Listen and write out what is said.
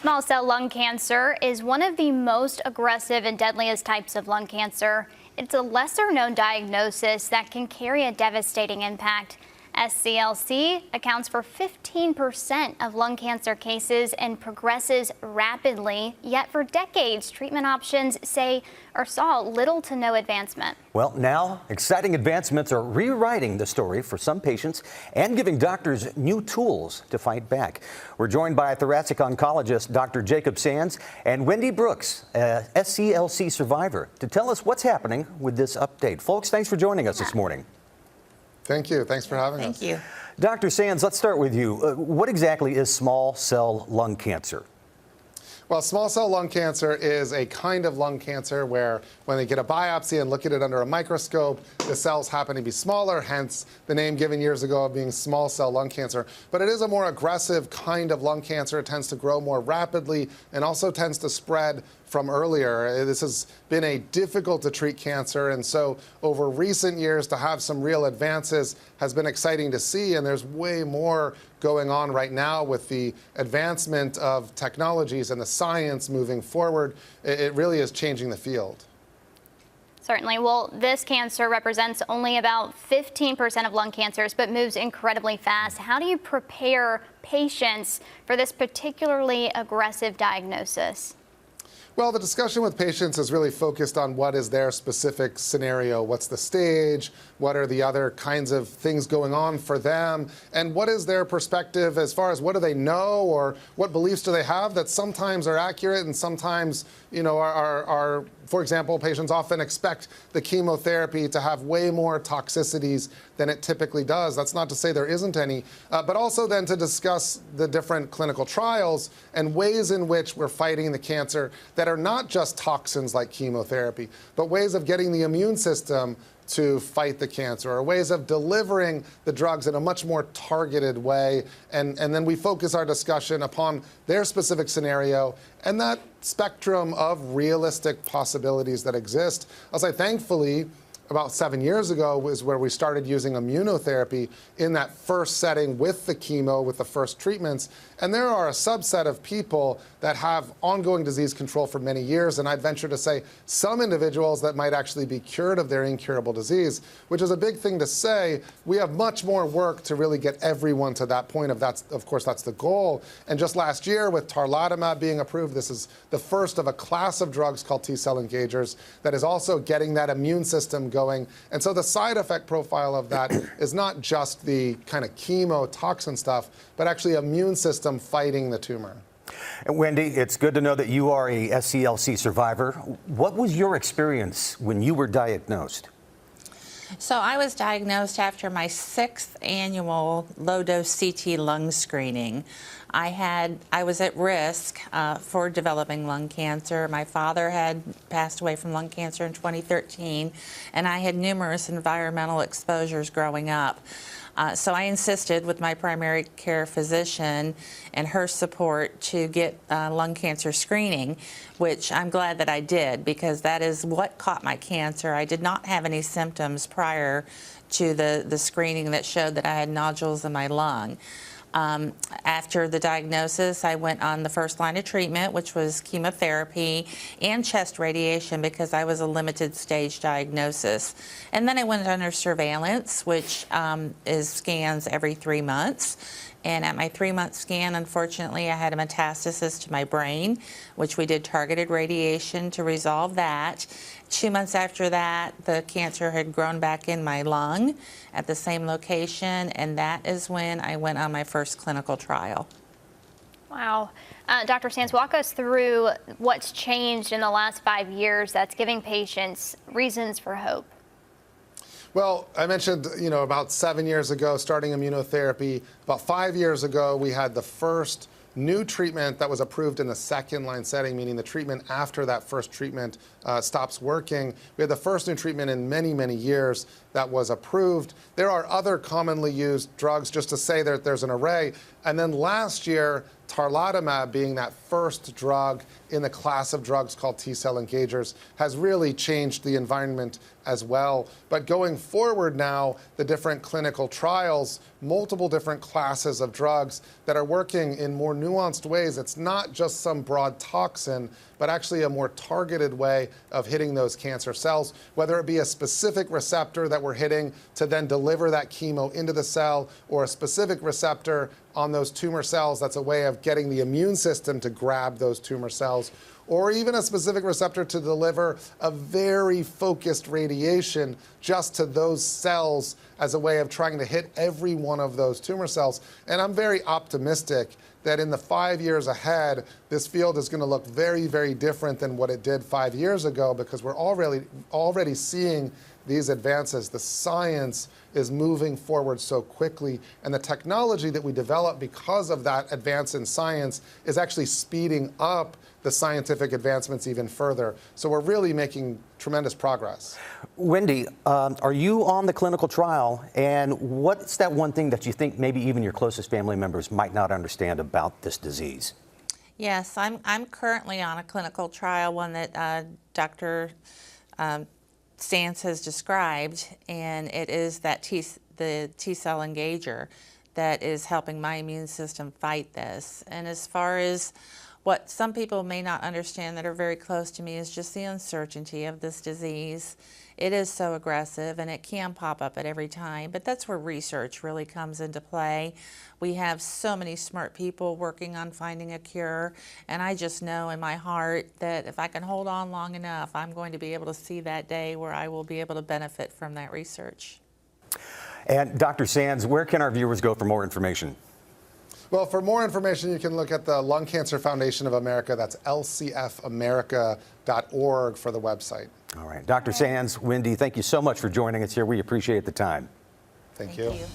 Small cell lung cancer is one of the most aggressive and deadliest types of lung cancer. It's a lesser known diagnosis that can carry a devastating impact. SCLC accounts for 15% of lung cancer cases and progresses rapidly, yet for decades, treatment options saw little to no advancement. Well, now exciting advancements are rewriting the story for some patients and giving doctors new tools to fight back. We're joined by thoracic oncologist Dr. Jacob Sands and Wendy Brooks, a SCLC survivor, to tell us what's happening with this update. Folks, thanks for joining us this morning. Thank you. Thanks for having us. Thank you. Dr. Sands, let's start with you. What exactly is small cell lung cancer? Well, small cell lung cancer is a kind of lung cancer where when they get a biopsy and look at it under a microscope, the cells happen to be smaller, hence the name given years ago of being small cell lung cancer. But it is a more aggressive kind of lung cancer. It tends to grow more rapidly and also tends to spread from earlier. This has been a difficult to treat cancer, and so over recent years to have some real advances has been exciting to see, and there's way more going on right now with the advancement of technologies and the science moving forward. It really is changing the field. Certainly. Well, this cancer represents only about 15% of lung cancers, but moves incredibly fast. How do you prepare patients for this particularly aggressive diagnosis? Well, the discussion with patients is really focused on what is their specific scenario, what's the stage, what are the other kinds of things going on for them, and what is their perspective as far as what do they know or what beliefs do they have that sometimes are accurate and sometimes, are for example, patients often expect the chemotherapy to have way more toxicities than it typically does. That's not to say there isn't any, but also then to discuss the different clinical trials and ways in which we're fighting the cancer that are not just toxins like chemotherapy, but ways of getting the immune system to fight the cancer, or ways of delivering the drugs in a much more targeted way. And then we focus our discussion upon their specific scenario and that spectrum of realistic possibilities that exist. I'll say, thankfully, about 7 years ago was where we started using immunotherapy in that first setting with the chemo, with the first treatments. And there are a subset of people that have ongoing disease control for many years, and I'd venture to say some individuals that might actually be cured of their incurable disease, which is a big thing to say. We have much more work to really get everyone to that point. Of course, that's the goal. And just last year with tarlatamab being approved, this is the first of a class of drugs called T-cell engagers that is also getting that immune system going. And so the side effect profile of that is not just the kind of chemo toxin stuff, but actually immune system fighting the tumor. And Wendy, it's good to know that you are a SCLC survivor. What was your experience when you were diagnosed? So I was diagnosed after my 6th annual low-dose CT lung screening. I was at risk for developing lung cancer. My father had passed away from lung cancer in 2013, and I had numerous environmental exposures growing up. So I insisted with my primary care physician and her support to get lung cancer screening, which I'm glad that I did, because that is what caught my cancer. I did not have any symptoms prior to the screening that showed that I had nodules in my lung. After the diagnosis, I went on the first line of treatment, which was chemotherapy and chest radiation, because I was a limited stage diagnosis. And then I went under surveillance, which is scans every 3 months. And at my 3-month scan, unfortunately, I had a metastasis to my brain, which we did targeted radiation to resolve that. 2 months after that, the cancer had grown back in my lung at the same location, and that is when I went on my first clinical trial. Wow. Dr. Sands, walk us through what's changed in the last 5 years that's giving patients reasons for hope. Well, I mentioned, about 7 years ago, starting immunotherapy. About 5 years ago, we had the first new treatment that was approved in the second-line setting, meaning the treatment after that first treatment stops working. We had the first new treatment in many, many years that was approved. There are other commonly used drugs, just to say that there's an array. And then last year, tarlatamab being that first drug in the class of drugs called T-cell engagers has really changed the environment as well. But going forward now, the different clinical trials, multiple different classes of drugs that are working in more nuanced ways. It's not just some broad toxin, but actually a more targeted way of hitting those cancer cells, whether it be a specific receptor that we're hitting to then deliver that chemo into the cell, or a specific receptor on those tumor cells that's a way of getting the immune system to grab those tumor cells, or even a specific receptor to deliver a very focused radiation just to those cells as a way of trying to hit every one of those tumor cells. And I'm very optimistic that in the 5 years ahead, this field is going to look very, very different than what it did 5 years ago, because we're already seeing these advances. The science is moving forward so quickly, and the technology that we develop because of that advance in science is actually speeding up the scientific advancements even further. So we're really making tremendous progress. Wendy, are you on the clinical trial, and what's that one thing that you think maybe even your closest family members might not understand about this disease? Yes, I'm currently on a clinical trial, one that Dr. Sands has described, and it is that the T-cell engager that is helping my immune system fight this. And as far as what some people may not understand that are very close to me is just the uncertainty of this disease. It is so aggressive, and it can pop up at every time, but that's where research really comes into play. We have so many smart people working on finding a cure, and I just know in my heart that if I can hold on long enough, I'm going to be able to see that day where I will be able to benefit from that research. And Dr. Sands, where can our viewers go for more information? Well, for more information, you can look at the Lung Cancer Foundation of America. That's lcfamerica.org for the website. All right. Dr. Sands, Wendy, thank you so much for joining us here. We appreciate the time. Thank you. Thank you.